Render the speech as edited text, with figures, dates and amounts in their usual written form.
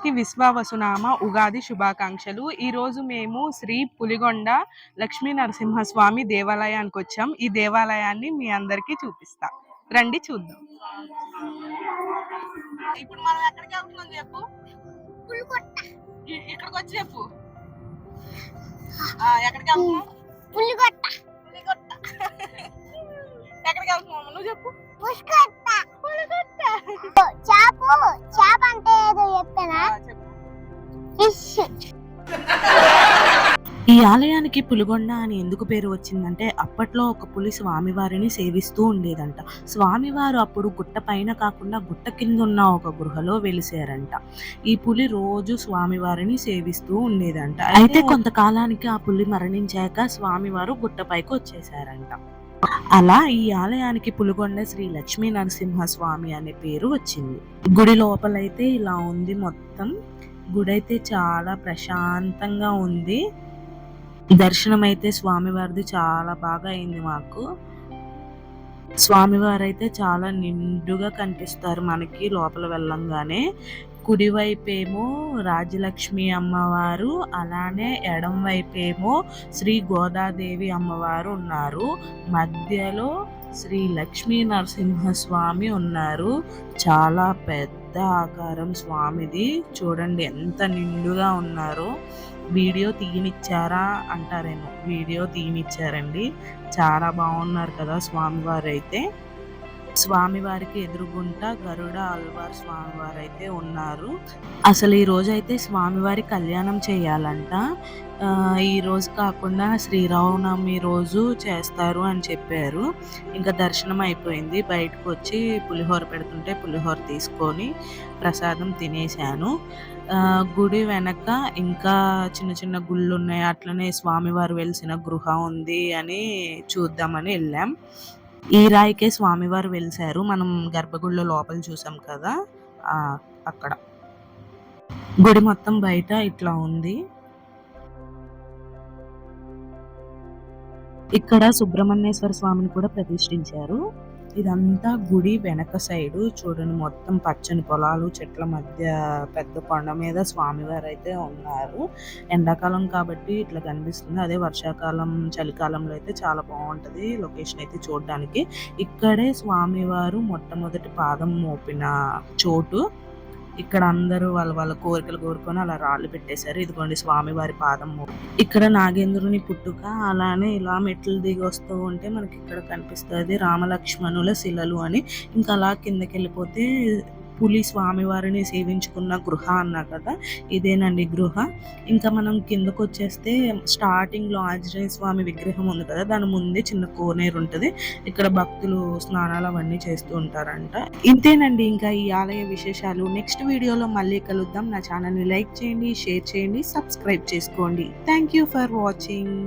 అందరికీ విశ్వావసునామ ఉగాది శుభాకాంక్షలు. ఈరోజు మేము శ్రీ పులిగొండ లక్ష్మీ నరసింహస్వామి దేవాలయానికి వచ్చాం. ఈ దేవాలయాన్ని మీ అందరికీ చూపిస్తా, రండి చూద్దాం. ఇప్పుడు మనం ఎక్కడికి వెళ్తున్నాం చెప్పు? ఇక్కడికి వచ్చి చెప్పు ఎక్కడికి వెళ్తున్నాం? పులిగొట్ట. ఎక్కడికి వెళ్తున్నాం నువ్వు చెప్పు? ఈ ఆలయానికి పులిగొండ అని ఎందుకు పేరు వచ్చిందంటే, అప్పట్లో ఒక పులి స్వామివారిని సేవిస్తూ ఉండేదంట. స్వామివారు అప్పుడు గుట్ట పైన కాకుండా గుట్ట కింద ఉన్న ఒక గృహలో వెలిసారంట. ఈ పులి రోజు స్వామివారిని సేవిస్తూ ఉండేదంట. అయితే కొంతకాలానికి ఆ పులి మరణించాక స్వామివారు గుట్టపైకి వచ్చేసారంట. అలా ఈ ఆలయానికి పులిగొండ శ్రీ లక్ష్మీ నరసింహస్వామి అనే పేరు వచ్చింది. గుడి లోపలైతే ఇలా ఉంది. మొత్తం గుడి అయితే చాలా ప్రశాంతంగా ఉంది. దర్శనం అయితే స్వామివారిది చాలా బాగా అయింది మాకు. స్వామివారు అయితే చాలా నిండుగా కనిపిస్తారు మనకి లోపల వెళ్ళంగానే. కుడివైపేమో రాజలక్ష్మి అమ్మవారు, అలానే ఎడం వైపేమో శ్రీ గోదాదేవి అమ్మవారు ఉన్నారు. మధ్యలో శ్రీ లక్ష్మీ నరసింహస్వామి ఉన్నారు. చాలా పెద్ద ఆకారం స్వామిది. చూడండి ఎంత నిండుగా ఉన్నారో. వీడియో తీయనిచ్చారా అంటారేమో, వీడియో తీయనిచ్చారండి. చాలా బాగున్నారు కదా స్వామివారు అయితే. స్వామివారికి ఎదురుగుంట గరుడ ఆళ్వార్ స్వామివారు అయితే ఉన్నారు. అసలు ఈ రోజు అయితే స్వామివారి కళ్యాణం చేయాలంట. ఈ రోజు కాకుండా శ్రీరామనవమి రోజు చేస్తారు అని చెప్పారు. ఇంకా దర్శనం అయిపోయింది. బయటకు వచ్చి పులిహోర పెడుతుంటే పులిహోర తీసుకొని ప్రసాదం తినేశాను. గుడి వెనక ఇంకా చిన్న చిన్న గుళ్ళు ఉన్నాయి. అట్లనే స్వామివారు వెలిసిన గృహ ఉంది అని చూద్దామని వెళ్ళాం. ఈ రాయికే స్వామివారు వెలిసారు. మనం గర్భగుడిలో లోపల చూసాం కదా, అక్కడ. గుడి మొత్తం బయట ఇట్లా ఉంది. ఇక్కడ సుబ్రహ్మణ్యేశ్వర స్వామిని కూడా ప్రతిష్ఠించారు. ఇదంతా గుడి వెనక సైడు. చూడండి మొత్తం పచ్చని పొలాలు, చెట్ల మధ్య పెద్ద కొండ మీద స్వామివారు అయితే ఉన్నారు. ఎండాకాలం కాబట్టి ఇట్లా కనిపిస్తుంది. అదే వర్షాకాలం, చలికాలంలో అయితే చాలా బాగుంటది లొకేషన్ అయితే చూడడానికి. ఇక్కడే స్వామివారు మొట్టమొదటి పాదం మోపిన చోటు. ఇక్కడ అందరూ వాళ్ళ కోరికలు కోరుకొని అలా రాళ్ళు పెట్టేశారు. ఇదిగోండి స్వామివారి పాదం. ఇక్కడ నాగేంద్రుని పుట్టుక, అలానే ఇలా మెట్లు దిగి వస్తూ ఉంటే మనకి ఇక్కడ కనిపిస్తుంది రామలక్ష్మణుల శిలలు అని. ఇంకా అలా కిందకి వెళ్ళిపోతే పులి స్వామివారిని సేవించుకున్న గృహ అన్నా కదా, ఇదేనండి గృహ. ఇంకా మనం కిందకు వచ్చేస్తే స్టార్టింగ్ లో ఆంజనేయ స్వామి విగ్రహం ఉంది కదా, దాని ముందే చిన్న కోనేరు ఉంటుంది. ఇక్కడ భక్తులు స్నానాలు అవన్నీ చేస్తూ ఉంటారంట. ఇంతేనండి ఇంకా ఈ ఆలయ విశేషాలు. నెక్స్ట్ వీడియోలో మళ్ళీ కలుద్దాం. నా ఛానల్ని లైక్ చేయండి, షేర్ చేయండి, సబ్స్క్రైబ్ చేసుకోండి. Thank you for watching.